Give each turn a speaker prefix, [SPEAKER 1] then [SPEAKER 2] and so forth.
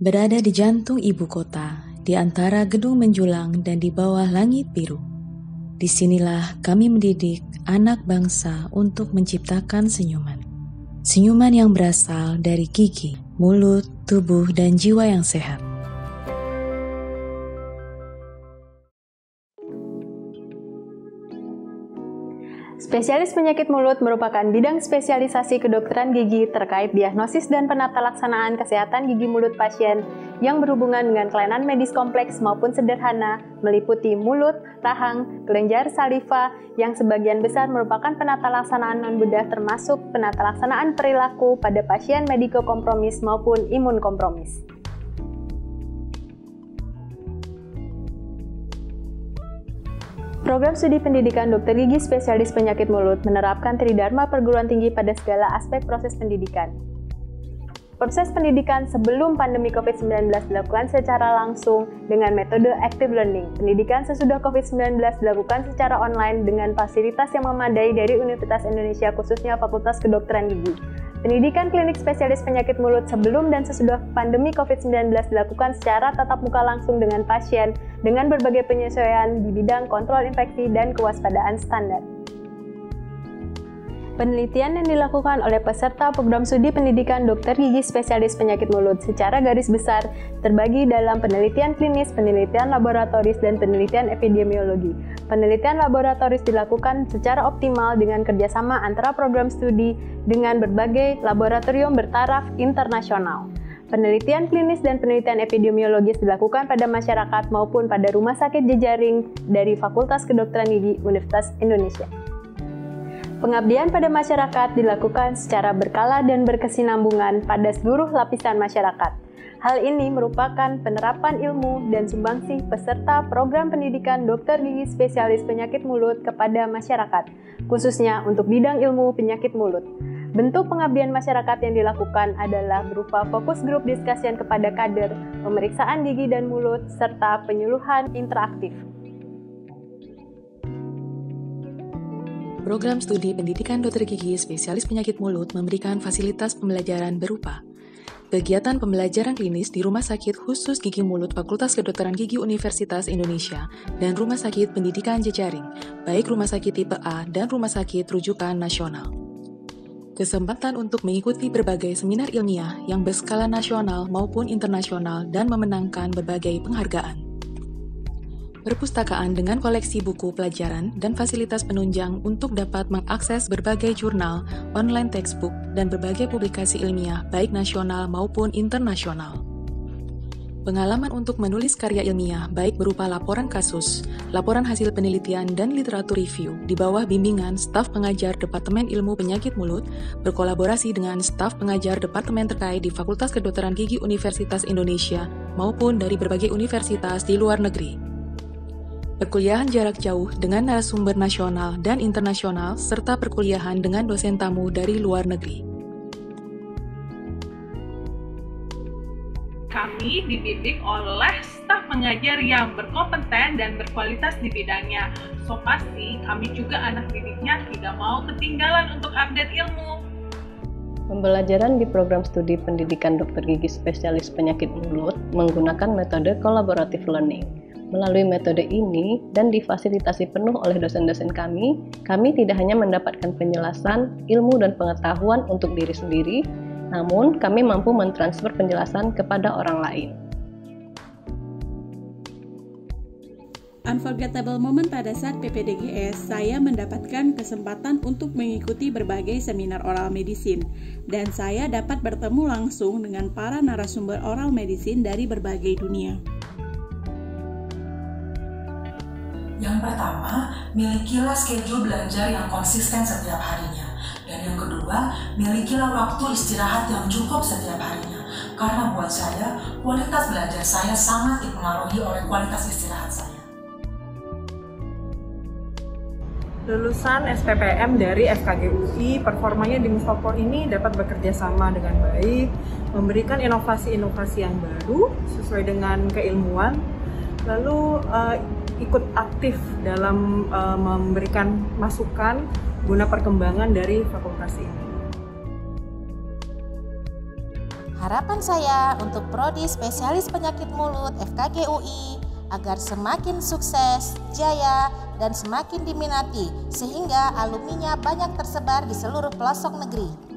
[SPEAKER 1] Berada di jantung ibu kota, di antara gedung menjulang dan di bawah langit biru. Disinilah kami mendidik anak bangsa untuk menciptakan senyuman. Senyuman yang berasal dari gigi, mulut, tubuh, dan jiwa yang sehat.
[SPEAKER 2] Spesialis penyakit mulut merupakan bidang spesialisasi kedokteran gigi terkait diagnosis dan penata laksanaan kesehatan gigi mulut pasien yang berhubungan dengan kelainan medis kompleks maupun sederhana, meliputi mulut, rahang, kelenjar saliva, yang sebagian besar merupakan penata laksanaan non-bedah termasuk penata laksanaan perilaku pada pasien mediko-kompromis maupun imun-kompromis. Program studi pendidikan dokter gigi spesialis penyakit mulut menerapkan tridharma perguruan tinggi pada segala aspek proses pendidikan. Proses pendidikan sebelum pandemi COVID-19 dilakukan secara langsung dengan metode active learning. Pendidikan sesudah COVID-19 dilakukan secara online dengan fasilitas yang memadai dari Universitas Indonesia khususnya Fakultas Kedokteran Gigi. Pendidikan klinik spesialis penyakit mulut sebelum dan sesudah pandemi COVID-19 dilakukan secara tatap muka langsung dengan pasien dengan berbagai penyesuaian di bidang kontrol infeksi dan kewaspadaan standar. Penelitian yang dilakukan oleh peserta program studi pendidikan dokter gigi spesialis penyakit mulut secara garis besar terbagi dalam penelitian klinis, penelitian laboratoris, dan penelitian epidemiologi. Penelitian laboratoris dilakukan secara optimal dengan kerjasama antara program studi dengan berbagai laboratorium bertaraf internasional. Penelitian klinis dan penelitian epidemiologis dilakukan pada masyarakat maupun pada rumah sakit jejaring dari Fakultas Kedokteran Gigi Universitas Indonesia. Pengabdian pada masyarakat dilakukan secara berkala dan berkesinambungan pada seluruh lapisan masyarakat. Hal ini merupakan penerapan ilmu dan sumbangsih peserta program pendidikan dokter gigi spesialis penyakit mulut kepada masyarakat, khususnya untuk bidang ilmu penyakit mulut. Bentuk pengabdian masyarakat yang dilakukan adalah berupa fokus grup diskusian kepada kader, pemeriksaan gigi dan mulut, serta penyuluhan interaktif.
[SPEAKER 1] Program studi pendidikan dokter gigi spesialis penyakit mulut memberikan fasilitas pembelajaran berupa kegiatan pembelajaran klinis di Rumah Sakit Khusus Gigi Mulut Fakultas Kedokteran Gigi Universitas Indonesia dan Rumah Sakit Pendidikan Jejaring, baik Rumah Sakit Tipe A dan Rumah Sakit Rujukan Nasional. Kesempatan untuk mengikuti berbagai seminar ilmiah yang berskala nasional maupun internasional dan memenangkan berbagai penghargaan. Perpustakaan dengan koleksi buku pelajaran dan fasilitas penunjang untuk dapat mengakses berbagai jurnal, online textbook, dan berbagai publikasi ilmiah baik nasional maupun internasional. Pengalaman untuk menulis karya ilmiah baik berupa laporan kasus, laporan hasil penelitian, dan literatur review di bawah bimbingan staf pengajar Departemen Ilmu Penyakit Mulut berkolaborasi dengan staf pengajar departemen terkait di Fakultas Kedokteran Gigi Universitas Indonesia maupun dari berbagai universitas di luar negeri. Perkuliahan jarak jauh dengan narasumber nasional dan internasional, serta perkuliahan dengan dosen tamu dari luar negeri.
[SPEAKER 3] Kami dididik oleh staf pengajar yang berkompeten dan berkualitas di bidangnya. So pasti kami juga anak didiknya tidak mau ketinggalan untuk update ilmu.
[SPEAKER 4] Pembelajaran di program studi pendidikan dokter gigi spesialis penyakit mulut menggunakan metode collaborative learning. Melalui metode ini dan difasilitasi penuh oleh dosen-dosen kami tidak hanya mendapatkan penjelasan, ilmu, dan pengetahuan untuk diri sendiri, namun kami mampu mentransfer penjelasan kepada orang lain.
[SPEAKER 5] Unforgettable moment pada saat PPDGS, saya mendapatkan kesempatan untuk mengikuti berbagai seminar oral medicine, dan saya dapat bertemu langsung dengan para narasumber oral medicine dari berbagai dunia.
[SPEAKER 6] Yang pertama, milikilah schedule belajar yang konsisten setiap harinya. Dan yang kedua, milikilah waktu istirahat yang cukup setiap harinya. Karena buat saya, kualitas belajar saya sangat dipengaruhi oleh kualitas istirahat saya.
[SPEAKER 7] Lulusan STPM dari FKG UI, performanya di Mustopor ini dapat bekerja sama dengan baik, memberikan inovasi-inovasi yang baru sesuai dengan keilmuan, lalu ikut aktif dalam memberikan masukan guna perkembangan dari fakultas ini.
[SPEAKER 8] Harapan saya untuk Prodi Spesialis Penyakit Mulut FKG UI agar semakin sukses, jaya, dan semakin diminati sehingga alumninya banyak tersebar di seluruh pelosok negeri.